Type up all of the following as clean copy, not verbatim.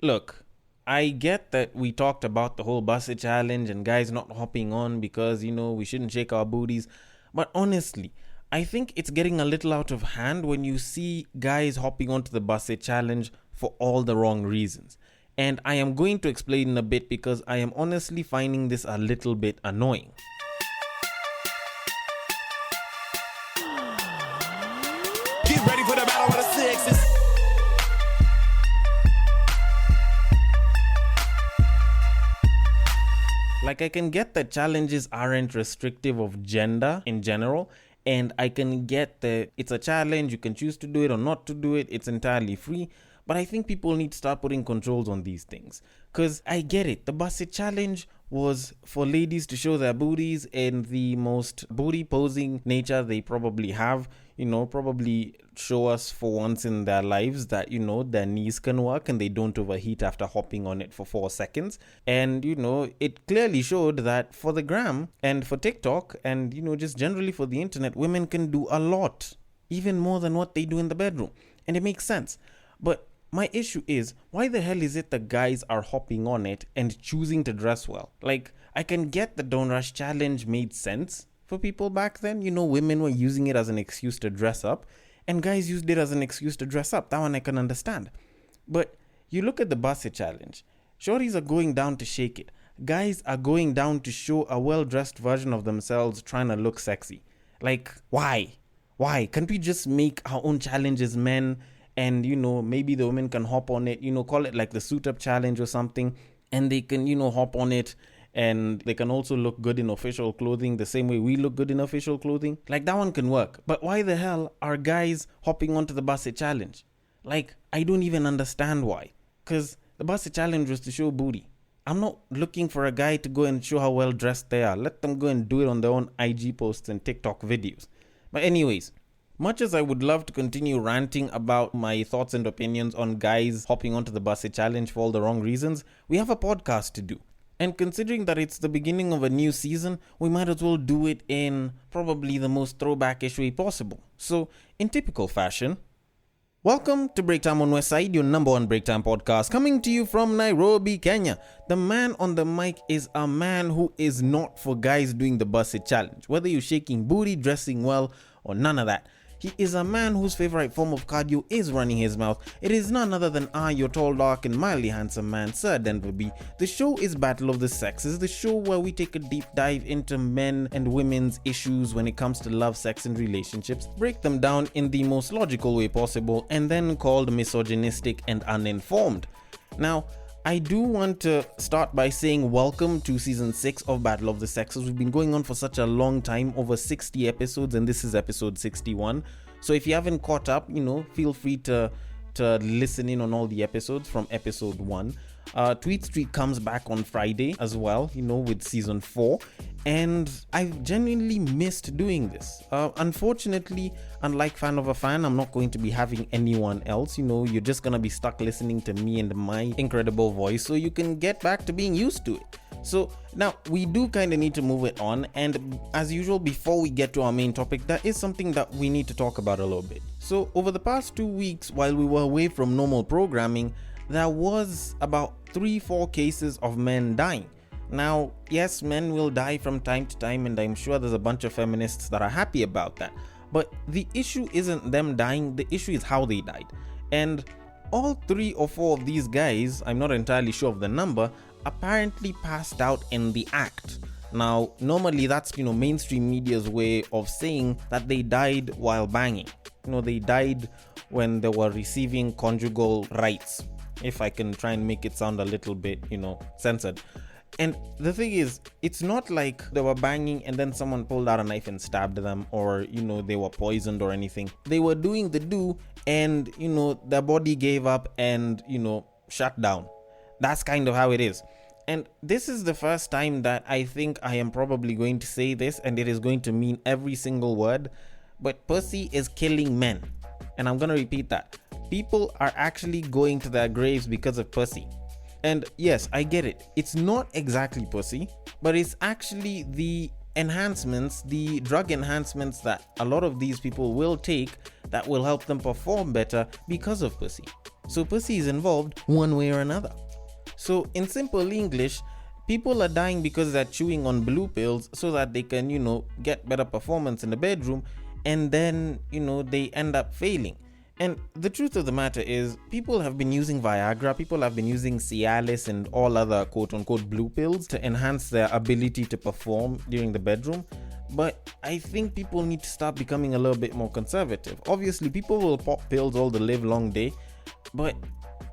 Look, I get that we talked about the whole bassy challenge and guys not hopping on because, we shouldn't shake our booties. But honestly, I think it's getting a little out of hand when you see guys hopping onto the bassy challenge for all the wrong reasons. And I am going to explain in a bit because I am honestly finding this a little bit annoying. Get ready for the battle of the sexes. Like, I can get that challenges aren't restrictive of gender in general, and I can get that it's a challenge, you can choose to do it or not to do it, it's entirely free, but I think people need to start putting controls on these things. Because I get it, the bassy challenge was for ladies to show their booties in the most booty posing nature they probably have, probably show us for once in their lives that, their knees can work and they don't overheat after hopping on it for 4 seconds. And, it clearly showed that for the gram and for TikTok and, just generally for the internet, women can do a lot, even more than what they do in the bedroom. And it makes sense. But my issue is, why the hell is it that guys are hopping on it and choosing to dress well? Like, I can get the Don't Rush challenge made sense for people back then. Women were using it as an excuse to dress up, and guys used it as an excuse to dress up. That one I can understand. But you look at the bassy challenge. Shorties are going down to shake it. Guys are going down to show a well-dressed version of themselves trying to look sexy. Like, why? Why? Can't we just make our own challenges, men? And, maybe the women can hop on it, call it like the suit up challenge or something. And they can, hop on it. And they can also look good in official clothing the same way we look good in official clothing. Like, that one can work. But why the hell are guys hopping onto the bassy challenge? Like, I don't even understand why. Because the bassy challenge was to show booty. I'm not looking for a guy to go and show how well dressed they are. Let them go and do it on their own IG posts and TikTok videos. But anyways, much as I would love to continue ranting about my thoughts and opinions on guys hopping onto the bassy challenge for all the wrong reasons, we have a podcast to do. And considering that it's the beginning of a new season, we might as well do it in probably the most throwback-ish way possible. So, in typical fashion, welcome to Break Time on Westside, your number one break time podcast, coming to you from Nairobi, Kenya. The man on the mic is a man who is not for guys doing the bassy challenge, whether you're shaking booty, dressing well, or none of that. He is a man whose favorite form of cardio is running his mouth. It is none other than your tall, dark, and mildly handsome man, Sir Denver B. The show is Battle of the Sexes, the show where we take a deep dive into men and women's issues when it comes to love, sex, and relationships, break them down in the most logical way possible, and then called misogynistic and uninformed. Now, I do want to start by saying welcome to season 6 of Battle of the Sexes. We've been going on for such a long time, over 60 episodes, and this is episode 61. So if you haven't caught up, feel free to listen in on all the episodes from episode 1. Tweet Street comes back on Friday as well, with season 4. And I've genuinely missed doing this. Unfortunately, unlike Fan of a Fan, I'm not going to be having anyone else. You're just going to be stuck listening to me and my incredible voice, so you can get back to being used to it. So now we do kind of need to move it on. And as usual, before we get to our main topic, there is something that we need to talk about a little bit. So over the past 2 weeks, while we were away from normal programming, there was about 3-4 cases of men dying. Now, yes, men will die from time to time, and I'm sure there's a bunch of feminists that are happy about that. But the issue isn't them dying, the issue is how they died. And all 3 or 4 of these guys, I'm not entirely sure of the number, apparently passed out in the act. Now, normally that's, mainstream media's way of saying that they died while banging. They died when they were receiving conjugal rights. If I can try and make it sound a little bit, censored. And the thing is, it's not like they were banging and then someone pulled out a knife and stabbed them, or, they were poisoned or anything. They were doing the do and, their body gave up and, shut down. That's kind of how it is. And this is the first time that I think I am probably going to say this, and it is going to mean every single word, but pussy is killing men. And I'm going to repeat that. People are actually going to their graves because of pussy. And yes, I get it. It's not exactly pussy, but it's actually the enhancements, the drug enhancements that a lot of these people will take that will help them perform better because of pussy. So pussy is involved one way or another. So in simple English, people are dying because they're chewing on blue pills so that they can, get better performance in the bedroom, and then, they end up failing. And the truth of the matter is, people have been using Viagra, people have been using Cialis and all other quote-unquote blue pills to enhance their ability to perform during the bedroom. But I think people need to start becoming a little bit more conservative. Obviously, people will pop pills all the live long day, but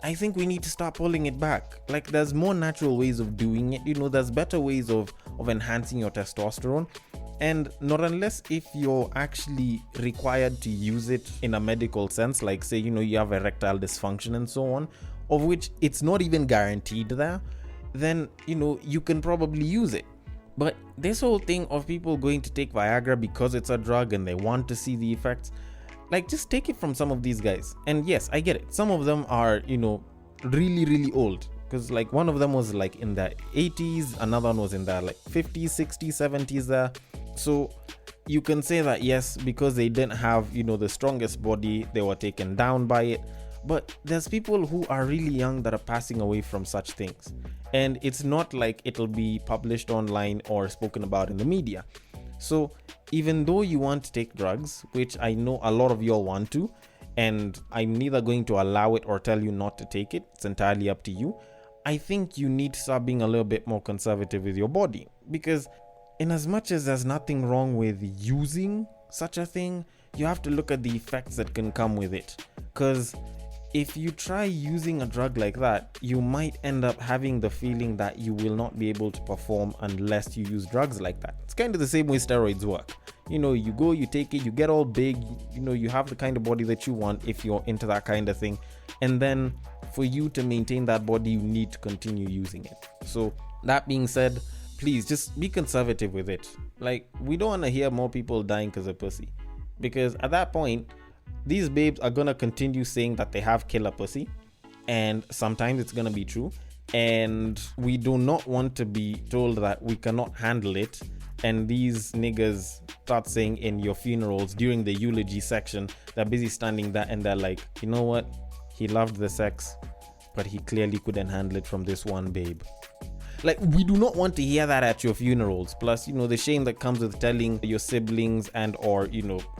I think we need to start pulling it back. Like, there's more natural ways of doing it. There's better ways of enhancing your testosterone. And not unless if you're actually required to use it in a medical sense, like say, you have erectile dysfunction and so on, of which it's not even guaranteed there, then, you can probably use it. But this whole thing of people going to take Viagra because it's a drug and they want to see the effects, like, just take it from some of these guys. And yes, I get it. Some of them are, really, really old. Because like one of them was like in their 80s, another one was in their like 50s, 60s, 70s there. So you can say that yes, because they didn't have, the strongest body, they were taken down by it. But there's people who are really young that are passing away from such things. And it's not like it'll be published online or spoken about in the media. So even though you want to take drugs, which I know a lot of y'all want to, and I'm neither going to allow it or tell you not to take it, it's entirely up to you, I think you need to start being a little bit more conservative with your body. Because in as much as there's nothing wrong with using such a thing, you have to look at the effects that can come with it. Because if you try using a drug like that, you might end up having the feeling that you will not be able to perform unless you use drugs like that. It's kind of the same way steroids work. You go, you take it, you get all big, you have the kind of body that you want if you're into that kind of thing. And then for you to maintain that body, you need to continue using it. So that being said, please just be conservative with it. Like, we don't want to hear more people dying because of pussy. Because at that point, these babes are gonna continue saying that they have killer pussy, and sometimes it's gonna be true, and we do not want to be told that we cannot handle it. And these niggas start saying in your funerals during the eulogy section, they're busy standing there and they're like, you know what, he loved the sex, but he clearly couldn't handle it from this one babe. Like, we do not want to hear that at your funerals. Plus, the shame that comes with telling your siblings and or,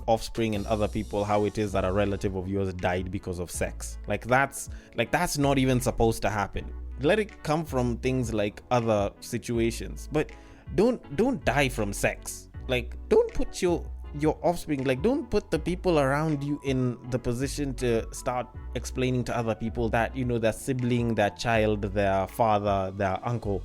offspring and other people how it is that a relative of yours died because of sex. That's not even supposed to happen. Let it come from things like other situations. But don't die from sex. Like, don't put your offspring, don't put the people around you in the position to start explaining to other people that their sibling, their child, their father, their uncle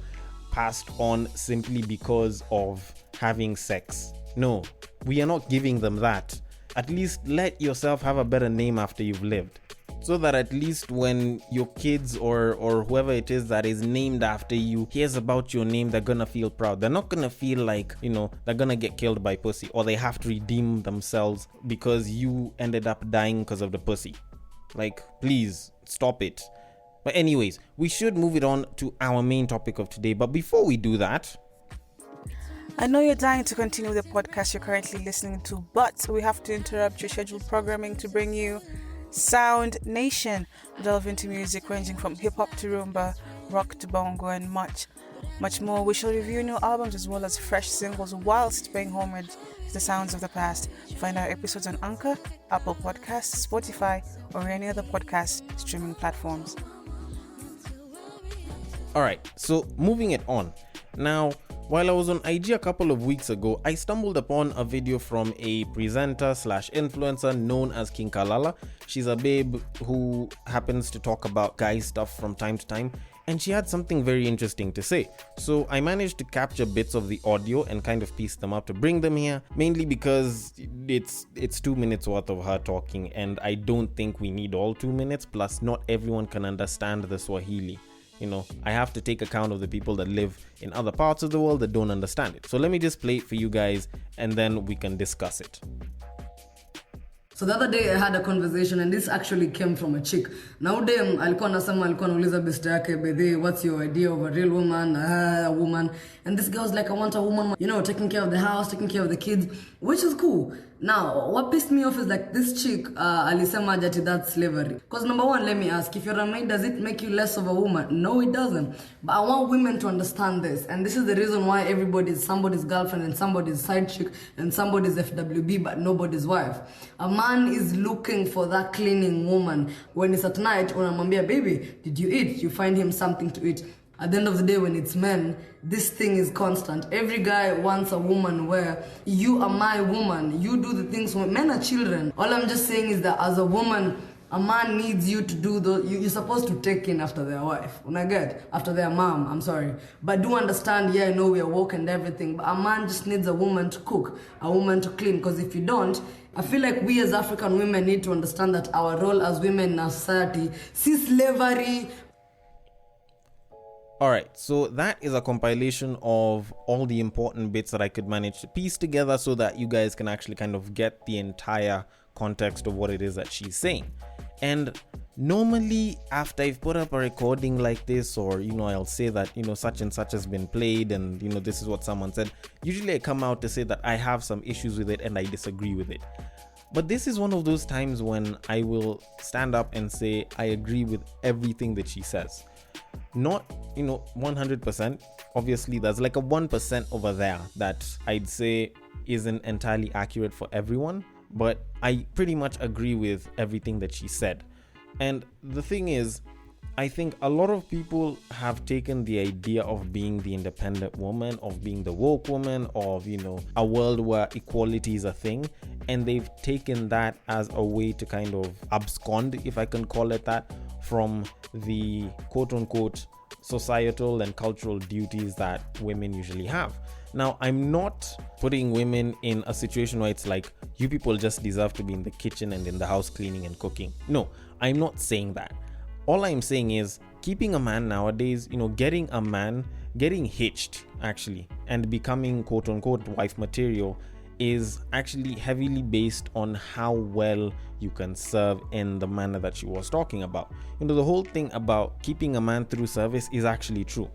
passed on simply because of having sex. No, we are not giving them that. At least let yourself have a better name after you've lived, so that at least when your kids or whoever it is that is named after you hears about your name, they're gonna feel proud. They're not gonna feel like, they're gonna get killed by pussy, or they have to redeem themselves because you ended up dying because of the pussy. Like, please stop it. But anyways, we should move it on to our main topic of today. But before we do that, I know you're dying to continue the podcast you're currently listening to, but we have to interrupt your scheduled programming to bring you Sound Nation. We delve into music ranging from hip-hop to rumba, rock to bongo, and much more. We shall review new albums as well as fresh singles whilst paying homage to the sounds of the past. Find our episodes on Anchor, Apple Podcasts, Spotify, or any other podcast streaming platforms. Alright, so moving it on. Now, while I was on IG a couple of weeks ago, I stumbled upon a video from a presenter/influencer known as King Kalala. She's a babe who happens to talk about guy stuff from time to time, and she had something very interesting to say. So I managed to capture bits of the audio and kind of piece them up to bring them here, mainly because it's 2 minutes worth of her talking, and I don't think we need all 2 minutes, plus not everyone can understand the Swahili. I have to take account of the people that live in other parts of the world that don't understand it. So let me just play it for you guys and then we can discuss it. So the other day I had a conversation, and this actually came from a chick. Nowadays alikuwa anauliza best yake, "Bedhe, what's your idea of a real woman, a woman?" And this girl's like, "I want a woman, taking care of the house, taking care of the kids," which is cool. Now, what pissed me off is like this chick, alisema jati that's slavery. Because number one, let me ask, if you're a maid, does it make you less of a woman? No, it doesn't. But I want women to understand this. And this is the reason why everybody's somebody's girlfriend and somebody's side chick and somebody's FWB, but nobody's wife. A man is looking for that cleaning woman. When it's at night, unamwambia, baby, did you eat? You find him something to eat. At the end of the day, when it's men, this thing is constant. Every guy wants a woman where you are my woman. You do the things. Men are children. All I'm just saying is that as a woman, a man needs you to do those. You're supposed to take in after their wife. When I get after their mom, I'm sorry. But do understand, yeah, I know we are woke and everything. But a man just needs a woman to cook, a woman to clean. Because if you don't, I feel like we as African women need to understand that our role as women in our society, see slavery. Alright, so that is a compilation of all the important bits that I could manage to piece together so that you guys can actually kind of get the entire context of what it is that she's saying. And normally after I've put up a recording like this, or I'll say that such and such has been played and this is what someone said, usually I come out to say that I have some issues with it and I disagree with it. But this is one of those times when I will stand up and say I agree with everything that she says. Not 100%. Obviously there's like a 1% over there that I'd say isn't entirely accurate for everyone, but I pretty much agree with everything that she said. And the thing is, I think a lot of people have taken the idea of being the independent woman, of being the woke woman, of a world where equality is a thing, and they've taken that as a way to kind of abscond, if I can call it that, from the quote-unquote societal and cultural duties that women usually have. Now, I'm not putting women in a situation where it's like, you people just deserve to be in the kitchen and in the house cleaning and cooking. No, I'm not saying that. All I'm saying is, keeping a man nowadays, getting hitched actually and becoming quote-unquote wife material is actually heavily based on how well you can serve in the manner that she was talking about. The whole thing about keeping a man through service is actually true,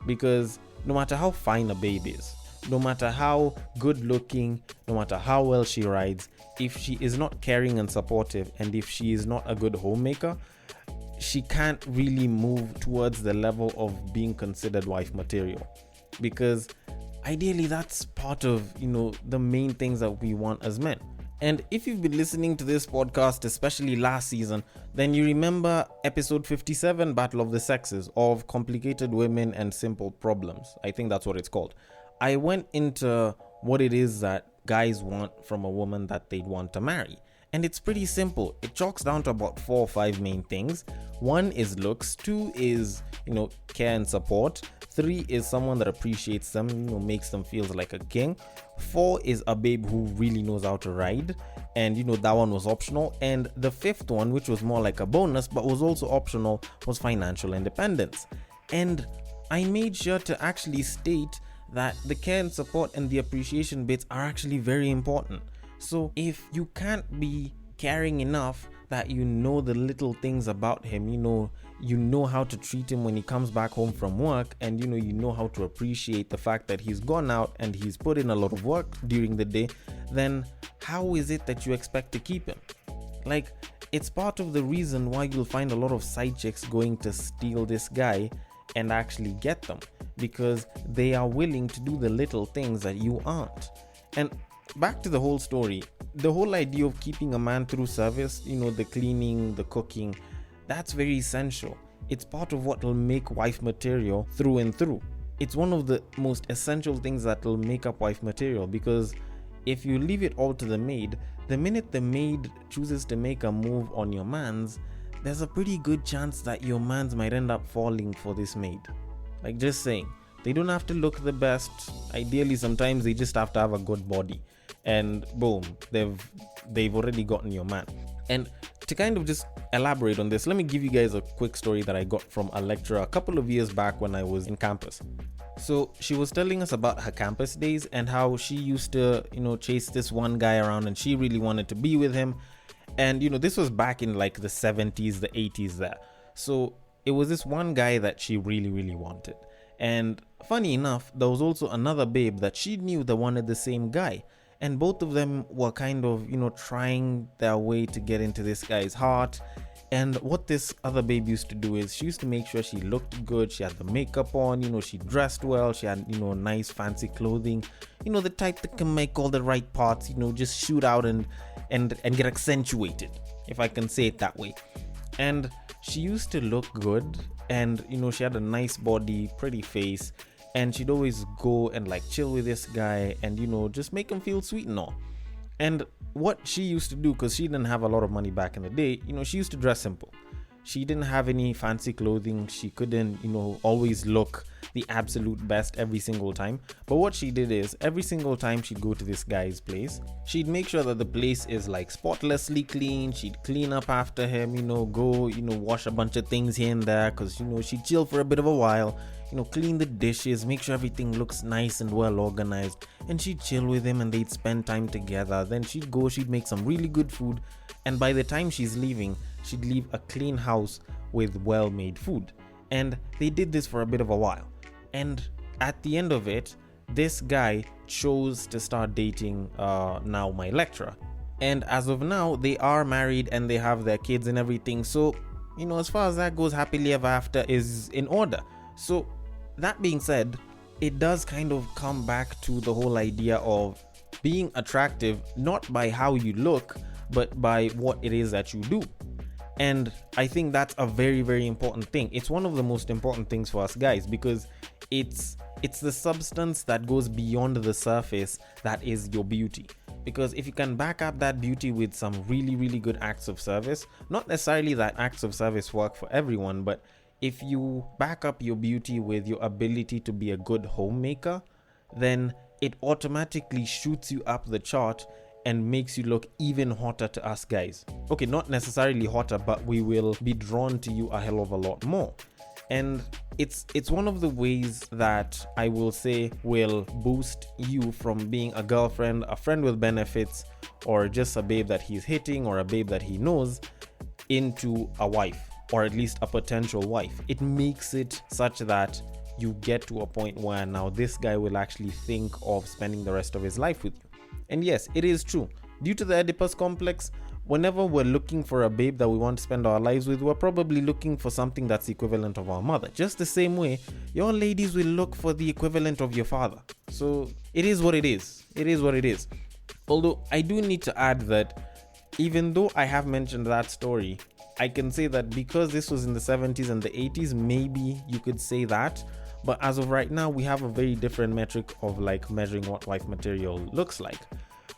because no matter how fine a babe is, no matter how good looking, no matter how well she rides, if she is not caring and supportive, and if she is not a good homemaker, she can't really move towards the level of being considered wife material. Because ideally that's part of the main things that we want as men. And if you've been listening to this podcast, especially last season, then you remember episode 57, Battle of the Sexes, of Complicated Women and Simple Problems. I think that's what it's called. I went into what it is that guys want from a woman that they'd want to marry. And it's pretty simple. It chalks down to about 4 or 5 main things. 1 is looks, 2 is, care and support. 3 is someone that appreciates them, makes them feel like a king. 4 is a babe who really knows how to ride. And, that one was optional. And the 5th one, which was more like a bonus, but was also optional, was financial independence. And I made sure to actually state that the care and support and the appreciation bits are actually very important. So if you can't be caring enough that the little things about him, you know how to treat him when he comes back home from work, and you know how to appreciate the fact that he's gone out and he's put in a lot of work during the day, then how is it that you expect to keep him? Like, it's part of the reason why you'll find a lot of side chicks going to steal this guy and actually get them, because they are willing to do the little things that you aren't. And back to the whole story, the whole idea of keeping a man through service, the cleaning, the cooking, that's very essential. It's part of what will make wife material through and through. It's one of the most essential things that will make up wife material, because if you leave it all to the maid, the minute the maid chooses to make a move on your mans, there's a pretty good chance that your mans might end up falling for this maid. Like, just saying. They don't have to look the best. Ideally, sometimes they just have to have a good body. And boom, they've already gotten your man. And to kind of just elaborate on this, let me give you guys a quick story that I got from a lecturer a couple of years back when I was in campus. So she was telling us about her campus days and how she used to, chase this one guy around and she really wanted to be with him. And, this was back in like the 70s, the 80s there. So it was this one guy that she really, really wanted. And funny enough, there was also another babe that she knew that wanted the same guy. And both of them were kind of, trying their way to get into this guy's heart. And what this other babe used to do is she used to make sure she looked good, she had the makeup on, she dressed well, she had, nice fancy clothing, the type that can make all the right parts, just shoot out and get accentuated, if I can say it that way. And she used to look good, and she had a nice body, pretty face, and she'd always go and like chill with this guy and just make him feel sweet and all. And what she used to do, because she didn't have a lot of money back in the day, she used to dress simple. She didn't have any fancy clothing. She couldn't, always look the absolute best every single time. But what she did is every single time she'd go to this guy's place, she'd make sure that the place is like spotlessly clean. She'd clean up after him, go, wash a bunch of things here and there, because, she'd chill for a bit of a while, clean the dishes, make sure everything looks nice and well organized. And she'd chill with him and they'd spend time together. Then she'd go, she'd make some really good food. And by the time she's leaving, she'd leave a clean house with well-made food. And they did this for a bit of a while. And at the end of it, this guy chose to start dating now my lecturer. And as of now, they are married and they have their kids and everything. So, as far as that goes, happily ever after is in order. So, that being said, it does kind of come back to the whole idea of being attractive, not by how you look, but by what it is that you do. And I think that's a very, very important thing. It's one of the most important things for us guys, because it's the substance that goes beyond the surface that is your beauty. Because if you can back up that beauty with some really, really good acts of service, not necessarily that acts of service work for everyone, but if you back up your beauty with your ability to be a good homemaker, then it automatically shoots you up the chart and makes you look even hotter to us guys. Okay, not necessarily hotter, but we will be drawn to you a hell of a lot more. And it's one of the ways that I will say will boost you from being a girlfriend, a friend with benefits, or just a babe that he's hitting or a babe that he knows, into a wife, or at least a potential wife. It makes it such that you get to a point where now this guy will actually think of spending the rest of his life with you. And yes, it is true. Due to the Oedipus complex, whenever we're looking for a babe that we want to spend our lives with, we're probably looking for something that's the equivalent of our mother. Just the same way, your ladies will look for the equivalent of your father. So it is what it is. It is what it is. Although I do need to add that even though I have mentioned that story, I can say that because this was in the 70s and the 80s, maybe you could say that. But as of right now, we have a very different metric of like measuring what wife material looks like.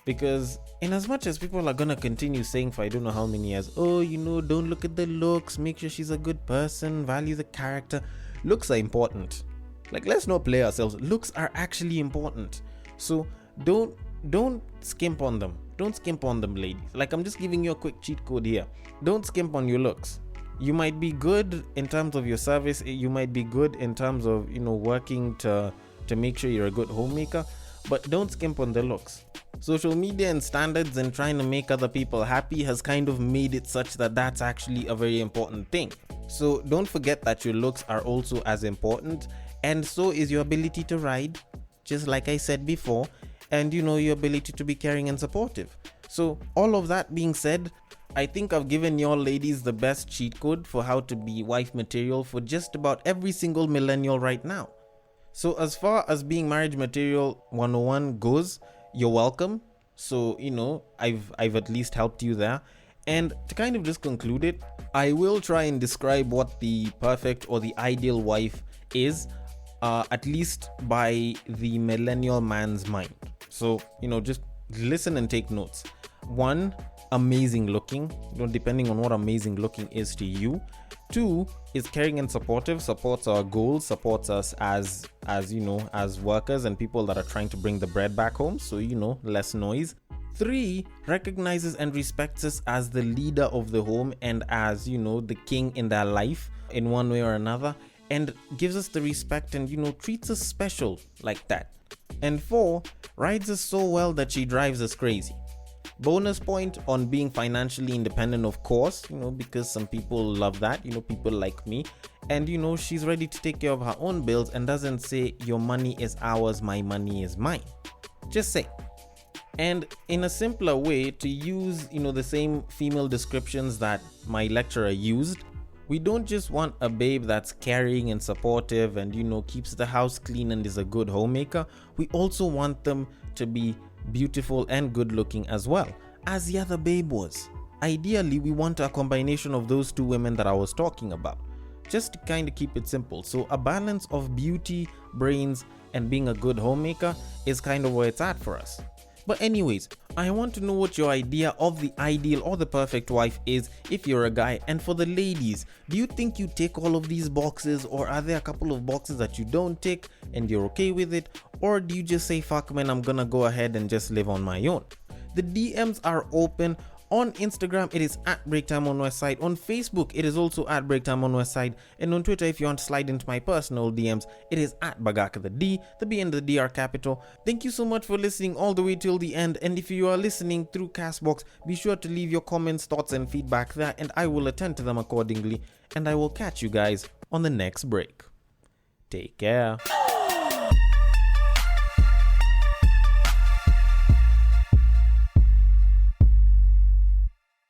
Because in as much as people are gonna continue saying for I don't know how many years, oh, don't look at the looks, make sure she's a good person, value the character. Looks are important. Like, let's not play ourselves. Looks are actually important. So don't skimp on them. Don't skimp on them, ladies. Like, I'm just giving you a quick cheat code here. Don't skimp on your looks. You might be good in terms of your service. You might be good in terms of, working to make sure you're a good homemaker, but don't skimp on the looks. Social media and standards and trying to make other people happy has kind of made it such that that's actually a very important thing. So don't forget that your looks are also as important, and so is your ability to ride, just like I said before, and your ability to be caring and supportive. So all of that being said, I think I've given y'all ladies the best cheat code for how to be wife material for just about every single millennial right now. So as far as being marriage material 101 goes, you're welcome. So, I've at least helped you there. And to kind of just conclude it, I will try and describe what the perfect or the ideal wife is, at least by the millennial man's mind. So, just listen and take notes. 1, amazing looking, depending on what amazing looking is to you. 2 is caring and supportive, supports our goals, supports us as workers and people that are trying to bring the bread back home. So, less noise. 3 recognizes and respects us as the leader of the home and as, the king in their life in one way or another, and gives us the respect and, treats us special like that. And 4 rides us so well that she drives us crazy. Bonus point on being financially independent, of course, because some people love that, people like me. And, she's ready to take care of her own bills and doesn't say your money is ours, my money is mine. Just say. And in a simpler way, to use, the same female descriptions that my lecturer used, we don't just want a babe that's caring and supportive and, keeps the house clean and is a good homemaker. We also want them to be beautiful and good looking as well, as the other babe was. Ideally, we want a combination of those two women that I was talking about, just to kind of keep it simple. So a balance of beauty, brains, and being a good homemaker is kind of where it's at for us. But anyways, I want to know what your idea of the ideal or the perfect wife is if you're a guy. And for the ladies, do you think you tick all of these boxes, or are there a couple of boxes that you don't tick and you're okay with it? Or do you just say, fuck man, I'm gonna go ahead and just live on my own? The DMs are open. On Instagram, it is at Breaktime on Westside. On Facebook, it is also at Breaktime on Westside. And on Twitter, if you want to slide into my personal DMs, it is at Bagaka the D. The B and the D are capital. Thank you so much for listening all the way till the end. And if you are listening through Castbox, be sure to leave your comments, thoughts, and feedback there, and I will attend to them accordingly. And I will catch you guys on the next break. Take care.